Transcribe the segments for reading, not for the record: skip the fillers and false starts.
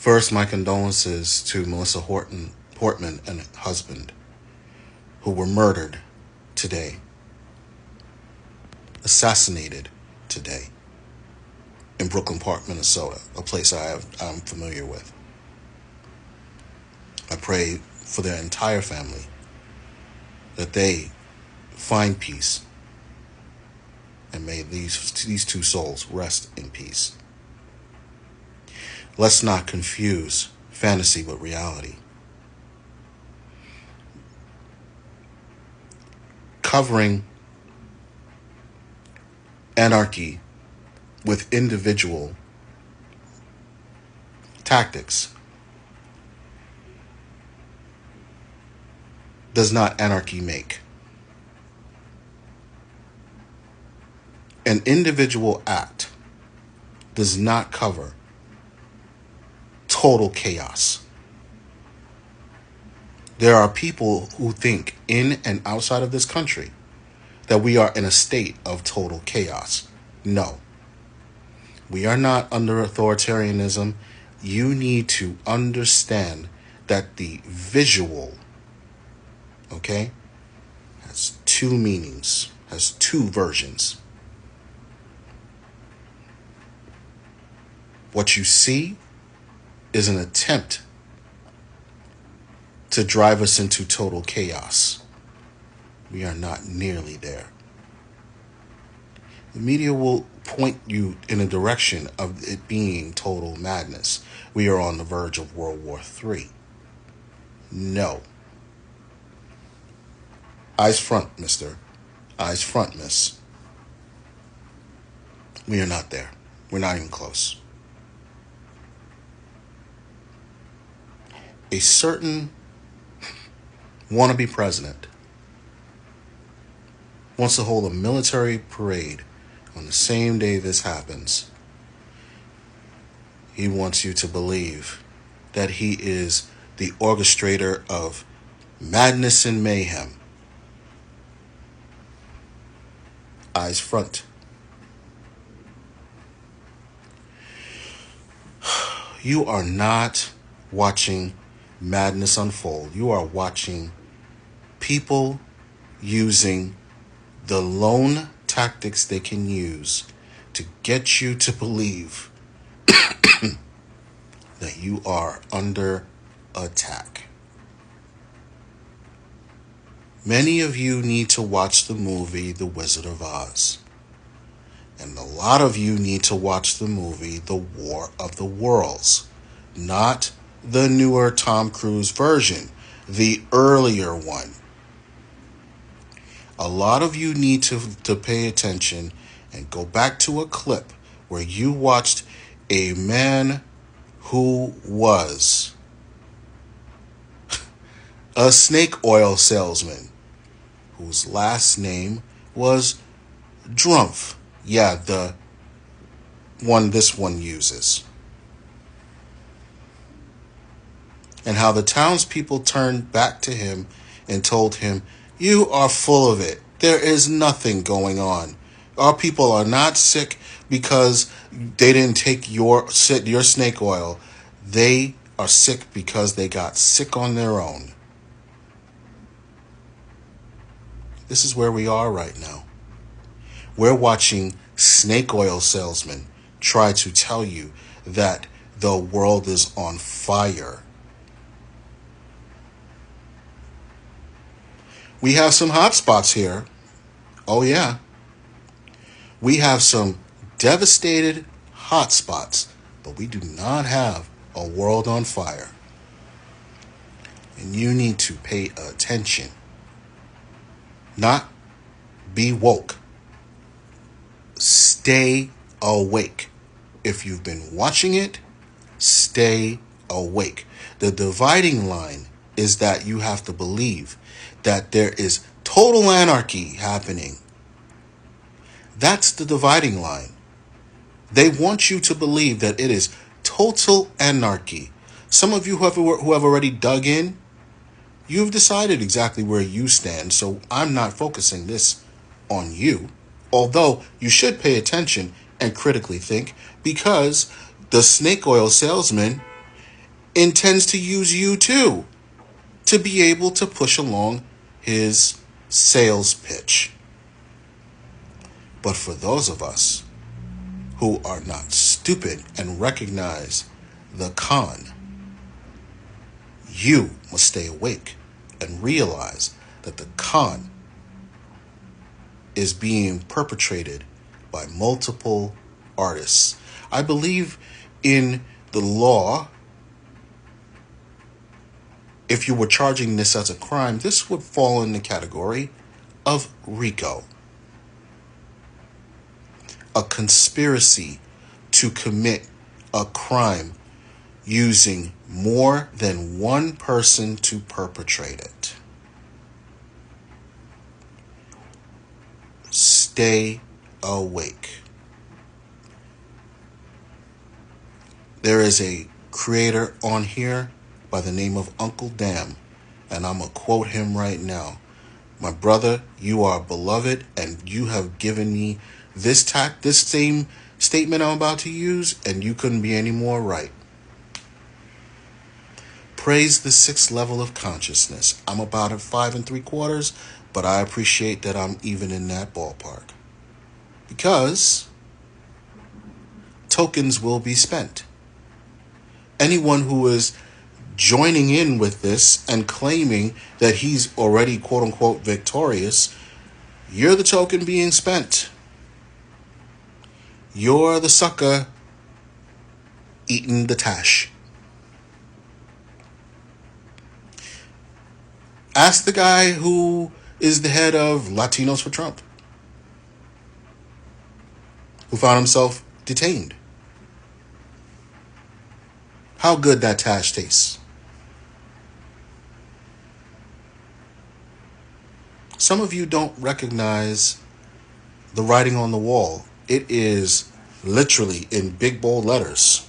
First, my condolences to Melissa Portman and husband, who were murdered today, assassinated today in Brooklyn Park, Minnesota, a place I'm familiar with. I pray for their entire family that they find peace, and may these two souls rest in peace. Let's not confuse fantasy with reality. Covering anarchy with individual tactics does not anarchy make. An individual act does not cover total chaos. There are people who think in and outside of this country that we are in a state of total chaos. No. We are not under authoritarianism. You need to understand that the visual, okay, has two meanings, has two versions. What you see is an attempt to drive us into total chaos. We are not nearly there. The media will point you in a direction of it being total madness. We are on the verge of World War III. No. Eyes front, mister. Eyes front, miss. We are not there. We're not even close. A certain wannabe president wants to hold a military parade on the same day this happens. He wants you to believe that he is the orchestrator of madness and mayhem. Eyes front. You are not watching madness unfold. You are watching people using the lone tactics they can use to get you to believe that you are under attack. Many of you need to watch the movie The Wizard of Oz. And a lot of you need to watch the movie The War of the Worlds. Not the newer Tom Cruise version, the earlier one. A lot of you need to pay attention and go back to a clip where you watched a man who was a snake oil salesman whose last name was Drumpf. Yeah, the one this one uses. And how the townspeople turned back to him and told him, "You are full of it. There is nothing going on. Our people are not sick because they didn't take your snake oil. They are sick because they got sick on their own." This is where we are right now. We're watching snake oil salesmen try to tell you that the world is on fire. We have some hot spots here. Oh, yeah. We have some devastated hot spots, but we do not have a world on fire. And you need to pay attention. Not be woke. Stay awake. If you've been watching it, stay awake. The dividing line is that you have to believe that there is total anarchy happening. That's the dividing line. They want you to believe that it is total anarchy. Some of you who have already dug in, you've decided exactly where you stand, so I'm not focusing this on you. Although you should pay attention and critically think, because the snake oil salesman intends to use you too to be able to push along his sales pitch. But for those of us who are not stupid and recognize the con, you must stay awake and realize that the con is being perpetrated by multiple artists. I believe in the law, if you were charging this as a crime, this would fall in the category of RICO, a conspiracy to commit a crime using more than one person to perpetrate it. Stay awake. There is a creator on here by the name of Uncle Dam, and I'm going to quote him right now. My brother, you are beloved, and you have given me this same statement I'm about to use, and you couldn't be any more right. Praise the sixth level of consciousness. I'm about at 5 3/4, but I appreciate that I'm even in that ballpark. Because tokens will be spent. Anyone who is joining in with this and claiming that he's already quote unquote victorious, you're the token being spent. You're the sucker eating the tash. Ask the guy who is the head of Latinos for Trump, who found himself detained, how good that tash tastes. Some of you don't recognize the writing on the wall. It is literally in big bold letters.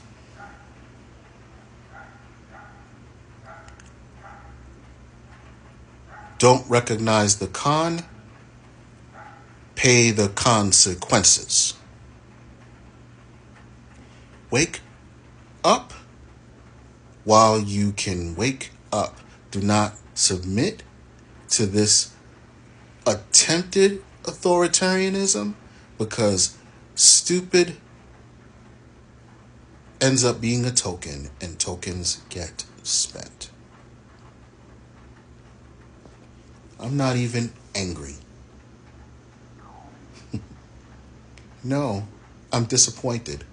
Don't recognize the con, pay the consequences. Wake up while you can wake up. Do not submit to this attempted authoritarianism, because stupid ends up being a token and tokens get spent. I'm not even angry. No, I'm disappointed.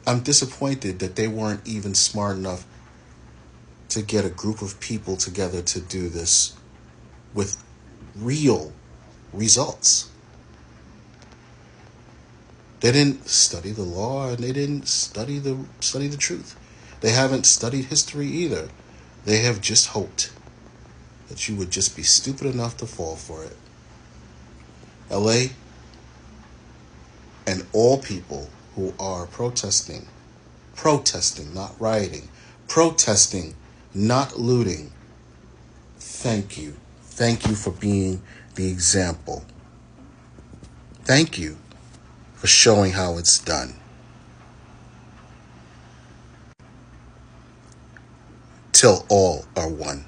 I'm disappointed that they weren't even smart enough to get a group of people together to do this with real results. They didn't study the law, and they didn't study the truth. They haven't studied history either. They have just hoped that you would just be stupid enough to fall for it. LA and all people who are protesting, not rioting, protesting, not looting, thank you. Thank you for being the example. Thank you for showing how it's done. Till all are one.